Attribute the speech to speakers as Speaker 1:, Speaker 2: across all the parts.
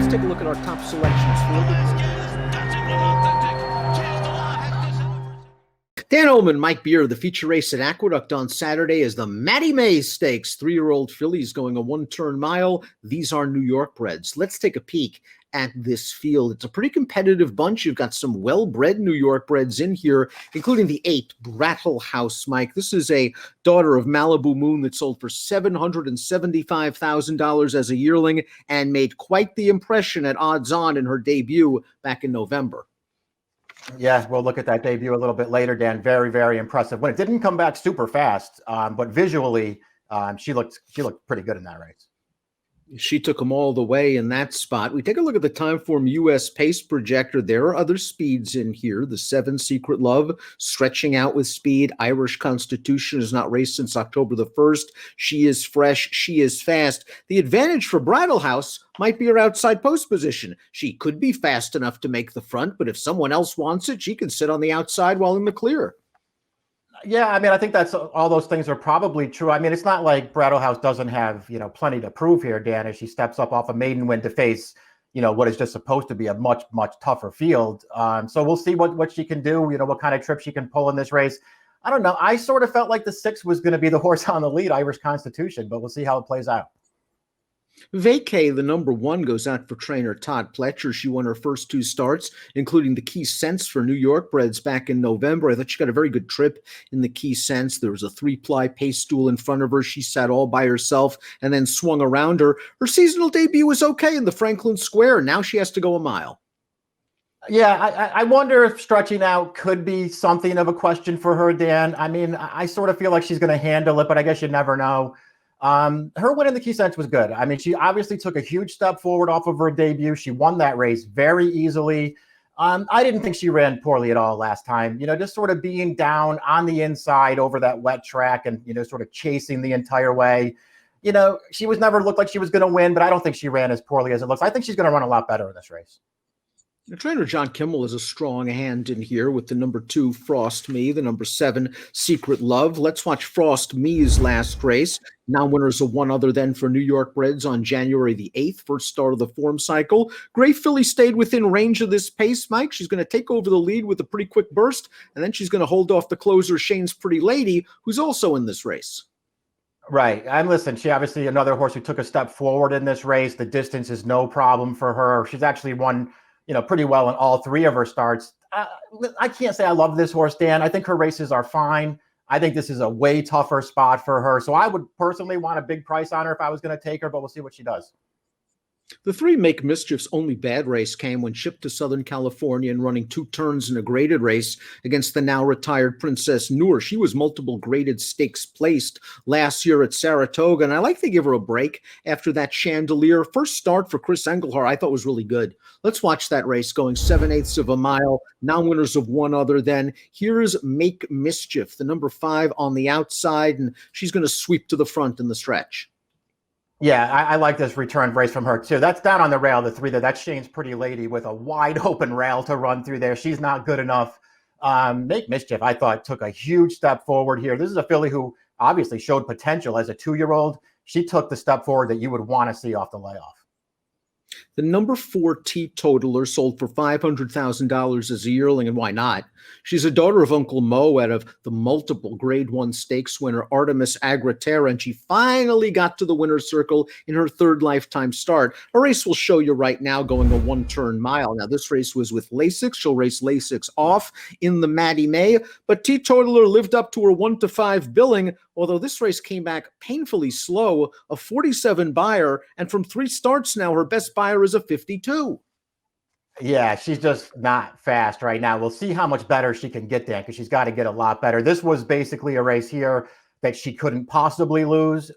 Speaker 1: let's take a look at our top selections for Dan Illman, Mike Beer. The feature race at Aqueduct on Saturday is the Maddie May Stakes. 3-year-old fillies going a one-turn mile. These are New York breds. Let's take a peek at this field. It's a pretty competitive bunch. You've got some well-bred New York breds in here, including the 8 Brattle House, Mike. This is a daughter of Malibu Moon that sold for $775,000 as a yearling and made quite the impression at odds-on in her debut back in November.
Speaker 2: Yeah, we'll look at that debut a little bit later, Dan. Very, very impressive. When it didn't come back super fast, but visually, she looked pretty good in that race.
Speaker 1: She took them all the way in that spot. We take a look at the Timeform US pace projector. There are other speeds in here. The 7 Secret Love stretching out with speed. Irish Constitution has not raced since October the 1st. She is fresh. She is fast. The advantage for Brattle House might be her outside post position. She could be fast enough to make the front, but if someone else wants it, she can sit on the outside while in the clear.
Speaker 2: Yeah, I mean, I think that's all those things are probably true. I mean, it's not like Brattle House doesn't have, plenty to prove here, Dan, as she steps up off a maiden win to face, what is just supposed to be a much, much tougher field. So we'll see what she can do, what kind of trip she can pull in this race. I don't know. I sort of felt like the 6 was going to be the horse on the lead, Irish Constitution, but we'll see how it plays out.
Speaker 1: Vacay, the number 1, goes out for trainer Todd Pletcher. She won her first 2 starts, including the Key Sense for New York breds back in November. I thought she got a very good trip in the Key Sense. There was a 3-ply pace stool in front of her. She sat all by herself and then swung around her. Her seasonal debut was okay in the Franklin Square. Now she has to go a mile.
Speaker 2: Yeah, I wonder if stretching out could be something of a question for her, Dan. I mean, I sort of feel like she's going to handle it, but I guess you never know. Her win in the Key Sense was good. I mean, she obviously took a huge step forward off of her debut. She won that race very easily. I didn't think she ran poorly at all last time, just sort of being down on the inside over that wet track and, sort of chasing the entire way. She was never looked like she was going to win, but I don't think she ran as poorly as it looks. I think she's going to run a lot better in this race.
Speaker 1: Trainer John Kimmel is a strong hand in here with the number 2, Frost Me, the number 7, Secret Love. Let's watch Frost Me's last race. Now winners of one other than for New York breds on January the 8th, first start of the form cycle. Gray Filly stayed within range of this pace, Mike. She's going to take over the lead with a pretty quick burst, and then she's going to hold off the closer, Shane's Pretty Lady, who's also in this race.
Speaker 2: Right. And listen, she obviously another horse who took a step forward in this race. The distance is no problem for her. She's actually won pretty well in all 3 of her starts. I can't say I love this horse, Dan. I think her races are fine. I think this is a way tougher spot for her. So I would personally want a big price on her if I was going to take her, but we'll see what she does.
Speaker 1: The 3 Make Mischief's only bad race came when shipped to Southern California and running 2 turns in a graded race against the now retired Princess Noor. She was multiple graded stakes placed last year at Saratoga, and I like to give her a break after that Chandelier. First start for Chris Engelhart I thought was really good. Let's watch that race going 7/8 of a mile, non-winners of one other then. Here's Make Mischief, the number 5 on the outside, and she's going to sweep to the front in the stretch.
Speaker 2: Yeah, I like this return race from her too. That's down on the rail, the 3 there. That's Shane's Pretty Lady with a wide open rail to run through there. She's not good enough. Make Mischief, I thought, took a huge step forward here. This is a filly who obviously showed potential as a 2-year-old. She took the step forward that you would want to see off the layoff.
Speaker 1: The number 4 teetotaler sold for $500,000 as a yearling, and why not? She's a daughter of Uncle Mo out of the multiple Grade 1 stakes winner Artemis Agriterra, and she finally got to the winner's circle in her 3rd lifetime start. A race we'll show you right now going a 1-turn mile. Now, this race was with Lasix. She'll race Lasix off in the Maddie May, but teetotaler lived up to her 1-5 billing, although this race came back painfully slow, a 47 buyer, and from 3 starts now, her best buyer is a 52.
Speaker 2: Yeah, she's just not fast right now. We'll see how much better she can get there because she's got to get a lot better. This was basically a race here that she couldn't possibly lose.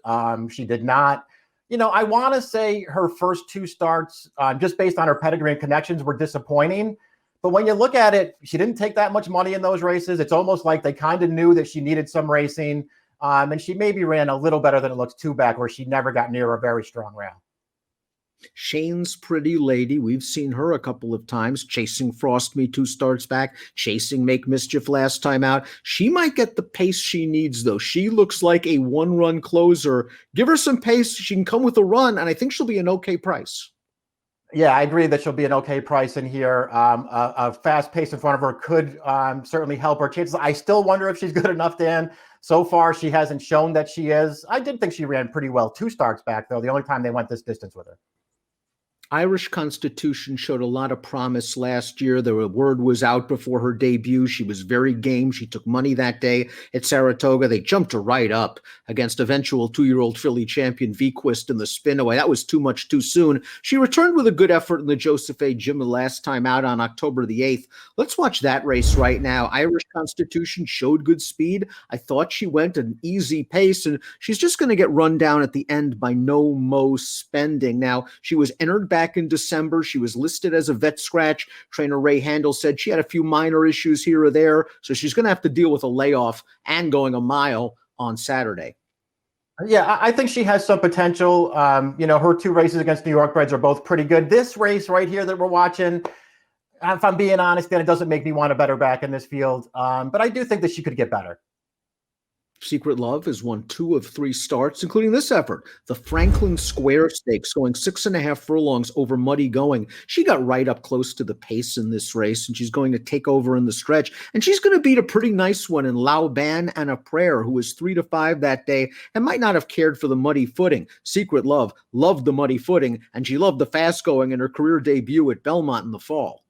Speaker 2: She did not. I want to say her first 2 starts, just based on her pedigree and connections, were disappointing. But when you look at it, she didn't take that much money in those races. It's almost like they kind of knew that she needed some racing. And she maybe ran a little better than it looks 2 back, where she never got near a very strong rail.
Speaker 1: Shane's Pretty Lady, we've seen her a couple of times, chasing Frost Me 2 starts back, chasing Make Mischief last time out. She might get the pace she needs, though. She looks like a 1-run closer. Give her some pace, she can come with a run, and I think she'll be an okay price.
Speaker 2: Yeah, I agree that she'll be an okay price in here. A fast pace in front of her could certainly help her chances. I still wonder if she's good enough, Dan. So far, she hasn't shown that she is. I did think she ran pretty well 2 starts back, though, the only time they went this distance with her.
Speaker 1: Irish Constitution showed a lot of promise last year. The word was out before her debut. She was very game. She took money that day at Saratoga. They jumped her right up against eventual 2-year-old filly champion Vequist in the spin away. That was too much too soon. She returned with a good effort in the Joseph A. Jim last time out on October the 8th. Let's watch that race right now. Irish Constitution showed good speed. I thought she went an easy pace, and she's just going to get run down at the end by No Mo Spending. Now, she was entered back in December. She was listed as a vet scratch. Trainer Ray Handel said she had a few minor issues here or there, so she's going to have to deal with a layoff and going a mile on Saturday.
Speaker 2: Yeah, I think she has some potential. Her 2 races against New York breds are both pretty good. This race right here that we're watching, if I'm being honest, then it doesn't make me want to bet her back in this field. But I do think that she could get better.
Speaker 1: Secret Love has won 2 of 3 starts, including this effort, the Franklin Square Stakes, going 6.5 furlongs over muddy going. She got right up close to the pace in this race, and she's going to take over in the stretch. And she's going to beat a pretty nice one in Lao Ban and a Prayer, who was 3-5 that day and might not have cared for the muddy footing. Secret Love loved the muddy footing, and she loved the fast going in her career debut at Belmont in the fall.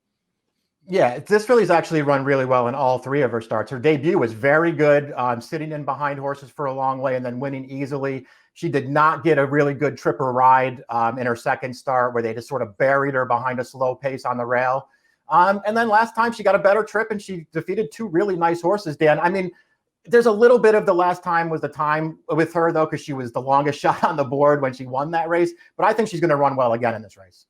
Speaker 2: Yeah, this filly's actually run really well in all 3 of her starts. Her debut was very good, sitting in behind horses for a long way and then winning easily. She did not get a really good tripper ride in her second start, where they just sort of buried her behind a slow pace on the rail. And then last time she got a better trip and she defeated 2 really nice horses, Dan. I mean, there's a little bit of the last time was the time with her, though, because she was the longest shot on the board when she won that race. But I think she's going to run well again in this race.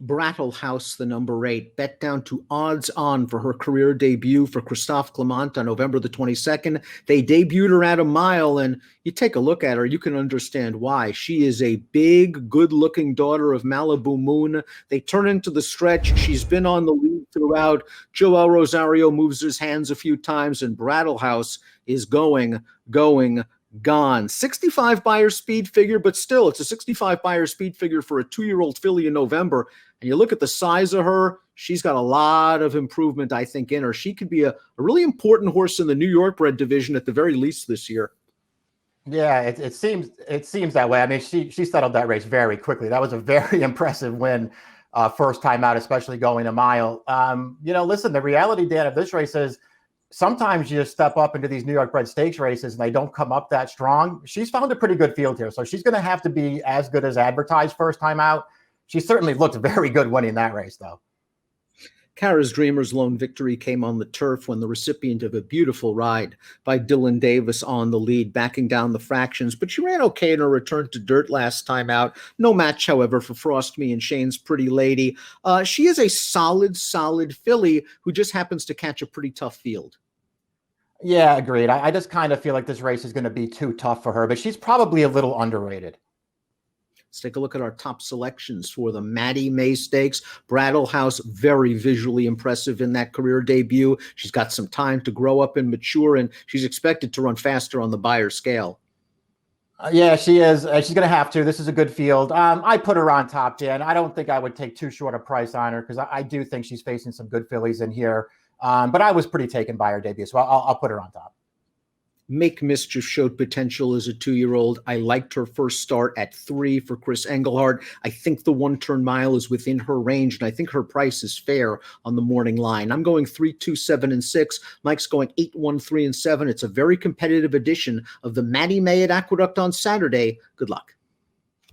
Speaker 1: Brattle House, the number 8, bet down to odds on for her career debut for Christophe Clement on November the 22nd. They debuted her at a mile, and you take a look at her, you can understand why. She is a big, good-looking daughter of Malibu Moon. They turn into the stretch. She's been on the lead throughout. Joel Rosario moves his hands a few times, and Brattle House is going, gone. 65 buyer speed figure, but still, it's a 65 buyer speed figure for a 2-year-old filly in November. And you look at the size of her, she's got a lot of improvement, I think, in her. She could be a really important horse in the New York bred division at the very least this year.
Speaker 2: Yeah, it seems that way. I mean, she settled that race very quickly. That was a very impressive win, first time out, especially going a mile. Listen, the reality, Dan, of this race is sometimes you just step up into these New York bred stakes races and they don't come up that strong. She's found a pretty good field here, so she's going to have to be as good as advertised first time out. She certainly looked very good winning that race, though.
Speaker 1: Kara's Dreamer's lone victory came on the turf when the recipient of a beautiful ride by Dylan Davis on the lead, backing down the fractions, but she ran okay in her return to dirt last time out. No match, however, for Frost Me and Shane's Pretty Lady. She is a solid filly who just happens to catch a pretty tough field.
Speaker 2: Yeah, agreed. I just kind of feel like this race is going to be too tough for her, but she's probably a little underrated.
Speaker 1: Let's take a look at our top selections for the Maddie May Stakes. Brattle House, very visually impressive in that career debut. She's got some time to grow up and mature, and she's expected to run faster on the buyer scale.
Speaker 2: Yeah, she is. She's going to have to. This is a good field. I put her on top, Dan. I don't think I would take too short a price on her because I do think she's facing some good fillies in here. But I was pretty taken by her debut, so I'll put her on top.
Speaker 1: Make Mischief showed potential as a 2-year-old. I liked her first start at 3 for Chris Engelhardt. I think the 1-turn mile is within her range, and I think her price is fair on the morning line. I'm going 3, 2, 7, and 6. Mike's going 8, 1, 3, and 7. It's a very competitive edition of the Maddie May at Aqueduct on Saturday. Good luck.